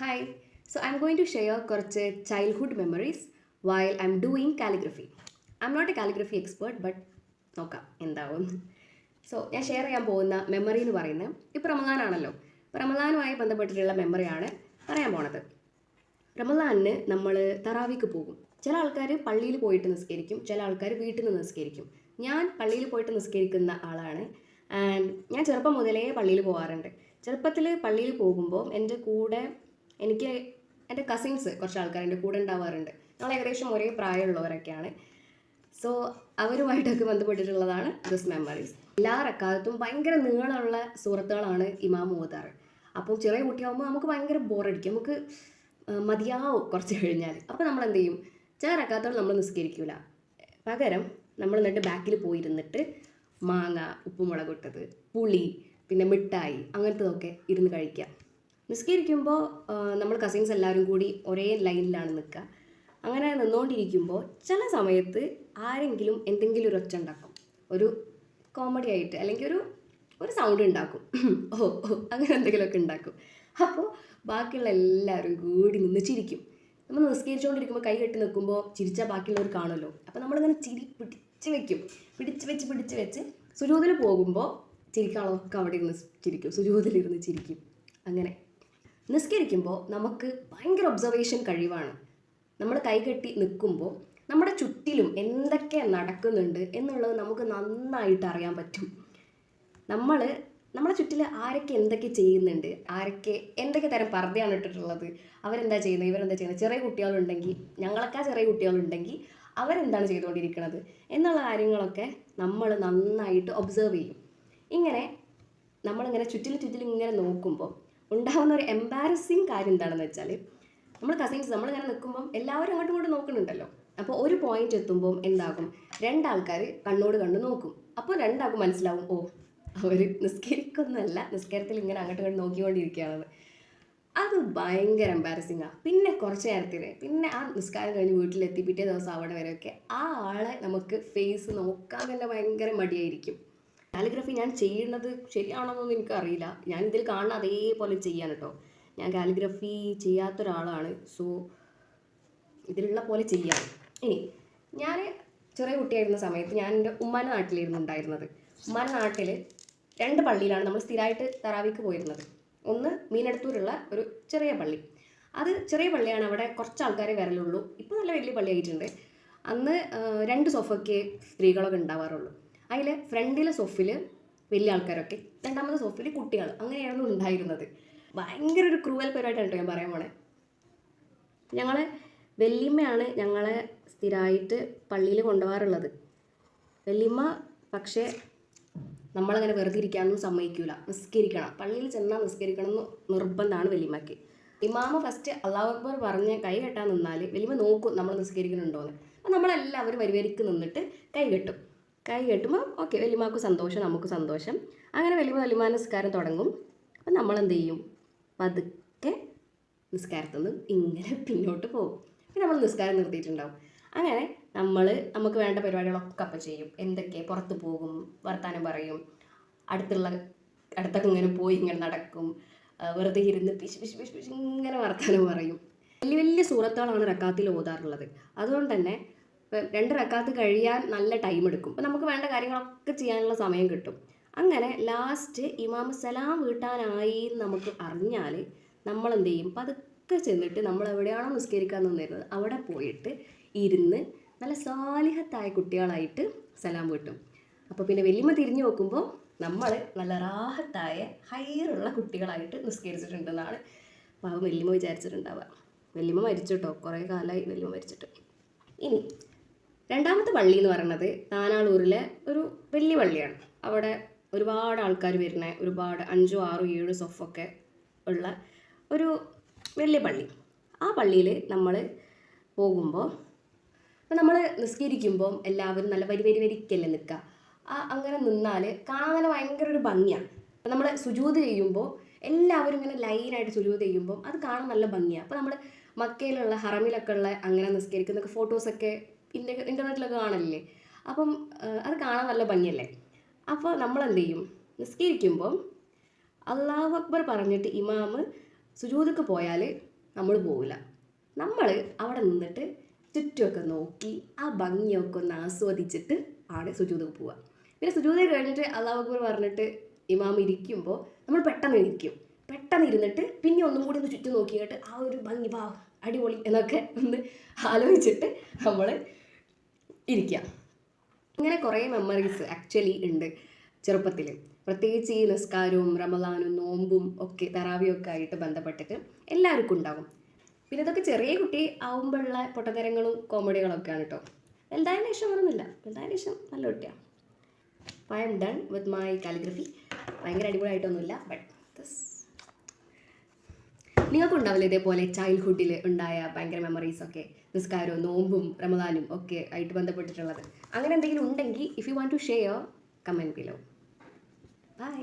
Hi, so I'm going to share കുറച്ച് childhood memories while I'm doing calligraphy. I'm not a calligraphy expert, but നോക്കാം എന്താവും. So ഞാൻ share ചെയ്യാൻ പോകുന്ന memory എന്ന് പറയുന്നത് ഇപ്പോൾ റമദാനാണല്ലോ. ഇപ്പോൾ റമദാനുമായി ബന്ധപ്പെട്ടിട്ടുള്ള മെമ്മറിയാണ് പറയാൻ പോണത്. റമദാനിന് നമ്മൾ തറാവിക്ക് പോകും. ചില ആൾക്കാർ പള്ളിയിൽ പോയിട്ട് നിസ്കരിക്കും, ചില ആൾക്കാർ വീട്ടിൽ നിന്ന് നിസ്കരിക്കും. ഞാൻ പള്ളിയിൽ പോയിട്ട് നിസ്കരിക്കുന്ന ആളാണ്. ആൻഡ് ഞാൻ ചെറുപ്പം മുതലേ പള്ളിയിൽ പോകാറുണ്ട്. ചെറുപ്പത്തിൽ പള്ളിയിൽ പോകുമ്പോൾ എൻ്റെ കൂടെ എനിക്ക് എൻ്റെ കസിൻസ് കുറച്ച് ആൾക്കാർ എൻ്റെ കൂടെ ഉണ്ടാവാറുണ്ട്. ഞങ്ങൾ ഏകദേശം ഒരേ പ്രായമുള്ളവരൊക്കെയാണ്. സോ അവരുമായിട്ടൊക്കെ ബന്ധപ്പെട്ടിട്ടുള്ളതാണ് ദിസ് മെമ്മറീസ്. എല്ലാ റക്കാലത്തും ഭയങ്കര നീളമുള്ള സൂറത്തുകളാണ് ഇമാം ഓതാറ്. അപ്പോൾ ചെറിയ കുട്ടിയാകുമ്പോൾ നമുക്ക് ഭയങ്കര ബോറടിക്കും, നമുക്ക് മതിയാവും കുറച്ച് കഴിഞ്ഞാൽ. അപ്പോൾ നമ്മൾ എന്ത് ചെയ്യും, ചില റക്കാത്തുകൾ നമ്മൾ നിസ്കരിക്കില്ല. പകരം നമ്മൾ എന്നിട്ട് ബാക്കിൽ പോയിരുന്നിട്ട് മാങ്ങ, ഉപ്പുമുളക് ഇട്ടത്, പുളി, പിന്നെ മിഠായി അങ്ങനത്തതൊക്കെ ഇരുന്ന് കഴിക്കുക. നിസ്കരിക്കുമ്പോൾ നമ്മൾ കസിൻസ് എല്ലാവരും കൂടി ഒരേ ലൈനിലാണ് നിൽക്കുക. അങ്ങനെ നിന്നുകൊണ്ടിരിക്കുമ്പോൾ ചില സമയത്ത് ആരെങ്കിലും എന്തെങ്കിലും ഒരു ഒച്ച ഉണ്ടാക്കും, ഒരു കോമഡി ആയിട്ട്, അല്ലെങ്കിൽ ഒരു സൗണ്ട് ഉണ്ടാക്കും, ഓ ഓ അങ്ങനെ എന്തെങ്കിലുമൊക്കെ ഉണ്ടാക്കും. അപ്പോൾ ബാക്കിയുള്ള എല്ലാവരും കൂടി നിന്ന് ചിരിക്കും. നമ്മൾ നിസ്കരിച്ചുകൊണ്ടിരിക്കുമ്പോൾ കൈ കെട്ടി നിൽക്കുമ്പോൾ ചിരിച്ചാൽ ബാക്കിയുള്ളവർ കാണുമല്ലോ. അപ്പോൾ നമ്മളിങ്ങനെ ചിരി പിടിച്ച് വെച്ച് സുജൂദിൽ പോകുമ്പോൾ ചിരിക്കാനുള്ളതൊക്കെ അവിടെ ഇരുന്ന് ചിരിക്കും, സുജൂദിലിരുന്ന് ചിരിക്കും. അങ്ങനെ നിസ്കരിക്കുമ്പോൾ നമുക്ക് ഭയങ്കര ഒബ്സർവേഷൻ കഴിവാണ്. നമ്മൾ കൈകെട്ടി നിൽക്കുമ്പോൾ നമ്മുടെ ചുറ്റിലും എന്തൊക്കെ നടക്കുന്നുണ്ട് എന്നുള്ളത് നമുക്ക് നന്നായിട്ട് അറിയാൻ പറ്റും. നമ്മുടെ ചുറ്റിൽ ആരൊക്കെ എന്തൊക്കെ ചെയ്യുന്നുണ്ട്, ആരൊക്കെ എന്തൊക്കെ തരം പർദ്ദയാണ് ഇട്ടിട്ടുള്ളത്, അവരെന്താ ചെയ്യുന്നത്, ഇവരെന്താ ചെയ്യുന്നത്, ചെറിയ കുട്ടികളുണ്ടെങ്കിൽ, ഞങ്ങളൊക്കെ ചെറിയ കുട്ടികളുണ്ടെങ്കിൽ അവരെന്താണ് ചെയ്തുകൊണ്ടിരിക്കുന്നത് എന്നുള്ള കാര്യങ്ങളൊക്കെ നമ്മൾ നന്നായിട്ട് ഒബ്സർവ് ചെയ്യും. ഇങ്ങനെ നമ്മളിങ്ങനെ ചുറ്റിലും ഇങ്ങനെ നോക്കുമ്പോൾ ഉണ്ടാകുന്ന ഒരു എംബാരസിങ് കാര്യം എന്താണെന്ന് വെച്ചാൽ, നമ്മൾ കസിൻസ് നമ്മളിങ്ങനെ നിൽക്കുമ്പം എല്ലാവരും അങ്ങോട്ടും ഇങ്ങോട്ടും നോക്കുന്നുണ്ടല്ലോ. അപ്പോൾ ഒരു പോയിന്റ് എത്തുമ്പം എന്താകും, രണ്ടാൾക്കാർ കണ്ണോട് കണ്ട് നോക്കും. അപ്പോൾ രണ്ടാൾക്കും മനസ്സിലാവും, ഓ അവർ നിസ്കരിക്കൊന്നുമല്ല, നിസ്കാരത്തിൽ ഇങ്ങനെ അങ്ങോട്ടും ഇങ്ങോട്ട് നോക്കിക്കൊണ്ടിരിക്കുകയാണെന്ന്. അത് ഭയങ്കര എംബാരസിങ്ങാണ്. പിന്നെ കുറച്ച് നേരത്തിന് പിന്നെ ആ നിസ്കാരം കഴിഞ്ഞ് വീട്ടിലെത്തി പിറ്റേ ദിവസം അവിടെ വരെയൊക്കെ ആ ആളെ നമുക്ക് ഫേസ് നോക്കാൻ തന്നെ ഭയങ്കര മടിയായിരിക്കും. കാലിഗ്രഫി ഞാൻ ചെയ്യുന്നത് ശരിയാണെന്നൊന്നും എനിക്കറിയില്ല. ഞാൻ ഇതിൽ കാണുന്ന അതേപോലെ ചെയ്യാൻ കേട്ടോ. ഞാൻ കാലിഗ്രഫി ചെയ്യാത്തൊരാളാണ്. സോ ഇതിലുള്ള പോലെ ചെയ്യാം. ഇനി ഞാൻ ചെറിയ കുട്ടിയായിരുന്ന സമയത്ത് ഞാൻ എൻ്റെ ഉമ്മാൻ്റെ നാട്ടിലായിരുന്നു ഉണ്ടായിരുന്നത്. ഉമ്മാൻ്റെ നാട്ടിൽ 2 പള്ളിയിലാണ് നമ്മൾ സ്ഥിരമായിട്ട് തറാവിക്ക് പോയിരുന്നത്. ഒന്ന് മീനടത്തൂരുള്ള ഒരു ചെറിയ പള്ളി, അത് ചെറിയ പള്ളിയാണ്, അവിടെ കുറച്ച് ആൾക്കാരെ വരലുള്ളൂ. ഇപ്പോൾ നല്ല വലിയ പള്ളിയായിട്ടുണ്ട്. അന്ന് 2 സോഫയ്ക്ക് സ്ത്രീകളൊക്കെ ഉണ്ടാവാറുള്ളൂ. അതിൽ ഫ്രണ്ടിലെ സോഫിൽ വലിയ ആൾക്കാരൊക്കെ, രണ്ടാമത്തെ സോഫിൽ കുട്ടികൾ, അങ്ങനെയായിരുന്നു ഉണ്ടായിരുന്നത്. ഭയങ്കര ഒരു ക്രൂവൽ പരിപാടിയാണ് കേട്ടോ ഞാൻ പറയാൻ പോണേ. ഞങ്ങളെ വല്യമ്മയാണ് ഞങ്ങളെ സ്ഥിരമായിട്ട് പള്ളിയിൽ കൊണ്ടുപോകാറുള്ളത്. വല്യമ്മ പക്ഷേ നമ്മളങ്ങനെ വെറുതെ ഇരിക്കാനൊന്നും സമ്മതിക്കില്ല, നിസ്കരിക്കണം, പള്ളിയിൽ ചെന്നാൽ നിസ്കരിക്കണം എന്ന് നിർബന്ധമാണ് വല്യമ്മയ്ക്ക്. ഇമാമ ഫസ്റ്റ് അല്ലാഹു അക്ബർ പറഞ്ഞ് കൈ കെട്ടാൻ നിന്നാൽ വല്യമ്മ നോക്കും നമ്മൾ നിസ്കരിക്കുന്നുണ്ടോയെന്ന്. അപ്പോൾ നമ്മളെല്ലാവരും വരിവരിക്ക് നിന്നിട്ട് കൈ കെട്ടുമ്പോൾ ഓക്കെ, വല്യമ്മക്ക് സന്തോഷം, നമുക്ക് സന്തോഷം. അങ്ങനെ വല്യമ്മ നിസ്കാരം തുടങ്ങും. അപ്പം നമ്മളെന്ത് ചെയ്യും, പതുക്കെ നിസ്കാരത്തിൽ നിന്ന് ഇങ്ങനെ പിന്നോട്ട് പോകും. പിന്നെ നമ്മൾ നിസ്കാരം നിർത്തിയിട്ടുണ്ടാവും. അങ്ങനെ നമുക്ക് വേണ്ട പരിപാടികളൊക്കെ അപ്പം ചെയ്യും. എന്തൊക്കെ പുറത്ത് പോകും, വർത്താനം പറയും, അടുത്തൊക്കെ ഇങ്ങനെ പോയി ഇങ്ങനെ നടക്കും, വെറുതെ ഇരുന്ന് പിശ് ഇങ്ങനെ വർത്താനം പറയും. വലിയ സൂറത്തുകളാണ് റക്കാത്തിൽ ഓതാറുള്ളത്. അതുകൊണ്ട് തന്നെ 2 റക്കാത്ത് കഴിയാൻ നല്ല ടൈം എടുക്കും. അപ്പോൾ നമുക്ക് വേണ്ട കാര്യങ്ങളൊക്കെ ചെയ്യാനുള്ള സമയം കിട്ടും. അങ്ങനെ ലാസ്റ്റ് ഇമാം സലാം വീട്ടാനായി നമുക്ക് അറിഞ്ഞാൽ നമ്മളെന്ത് ചെയ്യും, പതുക്കെ ചെന്നിട്ട് നമ്മൾ എവിടെയാണോ നിസ്കരിക്കാൻ നിന്നിരുന്നത് അവിടെ പോയിട്ട് ഇരുന്ന് നല്ല സാലിഹത്തായ കുട്ടികളായിട്ട് സലാം വീട്ടും. അപ്പോൾ പിന്നെ വല്യമ്മ തിരിഞ്ഞു നോക്കുമ്പോൾ നമ്മൾ നല്ല റാഹത്തായ ഹൈറുള്ള കുട്ടികളായിട്ട് നിസ്കരിച്ചിട്ടുണ്ടെന്നാണ് പാവം വല്യമ്മ വിചാരിച്ചിട്ടുണ്ടാവുക. വല്യമ്മ മരിച്ചു കേട്ടോ, കുറേ കാലമായി വല്യമ്മ മരിച്ചിട്ട്. ഇനി രണ്ടാമത്തെ പള്ളി എന്ന് പറയുന്നത് താനാളൂരിലെ ഒരു വലിയ പള്ളിയാണ്. അവിടെ ഒരുപാട് ആൾക്കാർ വരുന്ന, ഒരുപാട് 5, 6, 7 സൊഫൊക്കെ ഉള്ള ഒരു വലിയ പള്ളി. ആ പള്ളിയിൽ നമ്മൾ പോകുമ്പോൾ, അപ്പോൾ നമ്മൾ നിസ്കരിക്കുമ്പോൾ എല്ലാവരും നല്ല വരിക്കല്ലേ നിൽക്കുക. അങ്ങനെ നിന്നാൽ കാണാൻ ഭയങ്കര ഒരു ഭംഗിയാണ്. അപ്പോൾ നമ്മൾ സുജൂദ് ചെയ്യുമ്പോൾ എല്ലാവരും ഇങ്ങനെ ലൈനായിട്ട് സുജൂദ് ചെയ്യുമ്പോൾ അത് കാണാൻ നല്ല ഭംഗിയാണ്. അപ്പോൾ നമ്മൾ മക്കയിലുള്ള ഹറമിലൊക്കെ ഉള്ള അങ്ങനെ നിസ്കരിക്കുന്നൊക്കെ ഫോട്ടോസൊക്കെ ഇൻ്റർനെറ്റിലൊക്കെ കാണലില്ലേ. അപ്പം അത് കാണാൻ നല്ല ഭംഗിയല്ലേ. അപ്പോൾ നമ്മളെന്ത് ചെയ്യും, നിസ്കരിക്കുമ്പം അല്ലാഹു അക്ബർ പറഞ്ഞിട്ട് ഇമാമ് സുജൂദക്ക് പോയാൽ നമ്മൾ പോവില്ല. നമ്മൾ അവിടെ നിന്നിട്ട് ചുറ്റുമൊക്കെ നോക്കി ആ ഭംഗിയൊക്കെ ഒന്ന് ആസ്വദിച്ചിട്ട് ആണ് സുജൂദ് പോവുക. പിന്നെ സുജൂദ് കഴിഞ്ഞിട്ട് അല്ലാഹു അക്ബർ പറഞ്ഞിട്ട് ഇമാം ഇരിക്കുമ്പോൾ നമ്മൾ പെട്ടെന്ന് ഇരുന്നിട്ട് പിന്നെ ഒന്നും കൂടി ഒന്ന് ചുറ്റും നോക്കിയിട്ട് ആ ഒരു ഭംഗി വാ അടിപൊളി എന്നൊക്കെ ഒന്ന് ആലോചിച്ചിട്ട് നമ്മൾ ഇരിക്കുക. ഇങ്ങനെ കുറേ മെമ്മറീസ് ആക്ച്വലി ഉണ്ട് ചെറുപ്പത്തിൽ, പ്രത്യേകിച്ച് ഈ നിസ്കാരവും റമദാനും നോമ്പും ഒക്കെ തറാവിയൊക്കെ ആയിട്ട് ബന്ധപ്പെട്ടിട്ട് എല്ലാവർക്കും ഉണ്ടാകും. പിന്നെ ഇതൊക്കെ ചെറിയ കുട്ടി ആവുമ്പോഴുള്ള പൊട്ടത്തരങ്ങളും കോമഡികളൊക്കെയാണ് കേട്ടോ. വലുതായതിന് ശേഷം വേണമെന്നില്ല, വലുതായതിന് ശേഷം നല്ല കുട്ടിയാണ്. I M done with my calligraphy. ഭയങ്കര അടിപൊളിയായിട്ടൊന്നുമില്ല, ബട്ട് ദിസ്. നിങ്ങൾക്കുണ്ടാവില്ല ഇതേപോലെ ചൈൽഡ്ഹുഡിൽ ഉണ്ടായ ഭയങ്കര മെമ്മറീസൊക്കെ, നിസ്കാരവും നോമ്പും റമദാനും ഒക്കെ ആയിട്ട് ബന്ധപ്പെട്ടിട്ടുള്ളത്? അങ്ങനെ എന്തെങ്കിലും ഉണ്ടെങ്കിൽ if you want to share, comment below. By.